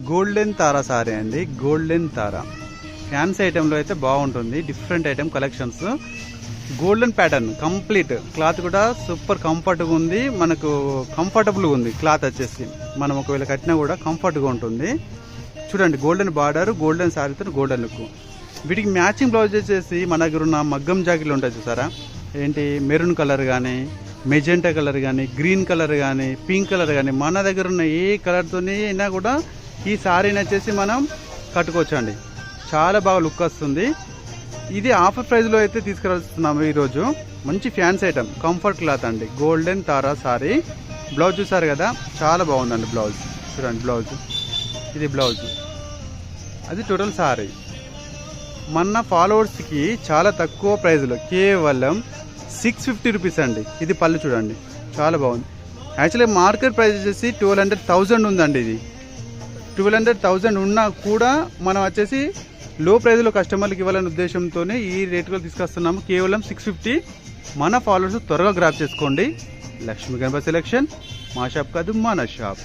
Golden తారా sorry అండి, golden తారా fancy ఐటెంలో అయితే బాగుంటుంది. Different item collections, golden pattern complete. Cloth కూడా సూపర్ కంఫర్ట్గా ఉంది, మనకు కంఫర్టబుల్గా ఉంది. క్లాత్ వచ్చేసి మనం ఒకవేళ కట్టినా కూడా కంఫర్ట్గా ఉంటుంది. చూడండి, గోల్డెన్ బార్డర్, గోల్డెన్ శారీతో గోల్డెన్ లుక్. వీటికి మ్యాచింగ్ బ్లౌజ్ వచ్చేసి మన దగ్గర ఉన్న మగ్గం జాకెట్లు ఉంటాయి చూసారా, ఏంటి మెరూన్ కలర్ కానీ, మెజెంటా కలర్ కానీ, గ్రీన్ కలర్ కానీ, పింక్ కలర్ కానీ, మన దగ్గర ఉన్న ఏ కలర్తోని అయినా కూడా ఈ శారీని వచ్చేసి మనం కట్టుకోవచ్చండి. చాలా బాగా లుక్ వస్తుంది. ఇది ఆఫర్ ప్రైస్లో అయితే తీసుకురాస్తున్నాము ఈరోజు. మంచి ఫ్యాన్సీ ఐటమ్, కంఫర్ట్ క్లాత్ అండి, గోల్డెన్ తారా సారీ. బ్లౌజ్ చూసారు కదా, చాలా బాగుందండి బ్లౌజ్. చూడండి బ్లౌజ్, ఇది బ్లౌజ్, అది టోటల్ సారీ. మన ఫాలోవర్స్కి చాలా తక్కువ ప్రైస్లో కేవలం 650 రూపీస్ అండి. ఇది పళ్ళు చూడండి, చాలా బాగుంది. యాక్చువల్లీ మార్కెట్ ప్రైస్ వచ్చేసి 1200,000 ఉందండి. ఇది 1200,000 ఉన్నా కూడా మనం వచ్చేసి లో ప్రైస్లో కస్టమర్లకు ఇవ్వాలనే ఉద్దేశంతోనే ఈ రేటులో తీసుకొస్తున్నాము. కేవలం 650. మన ఫాలోవర్స్ త్వరగా గ్రాప్ చేసుకోండి. లక్ష్మీ గణపతి సెలెక్షన్ మా షాప్ కాదు, మన షాప్.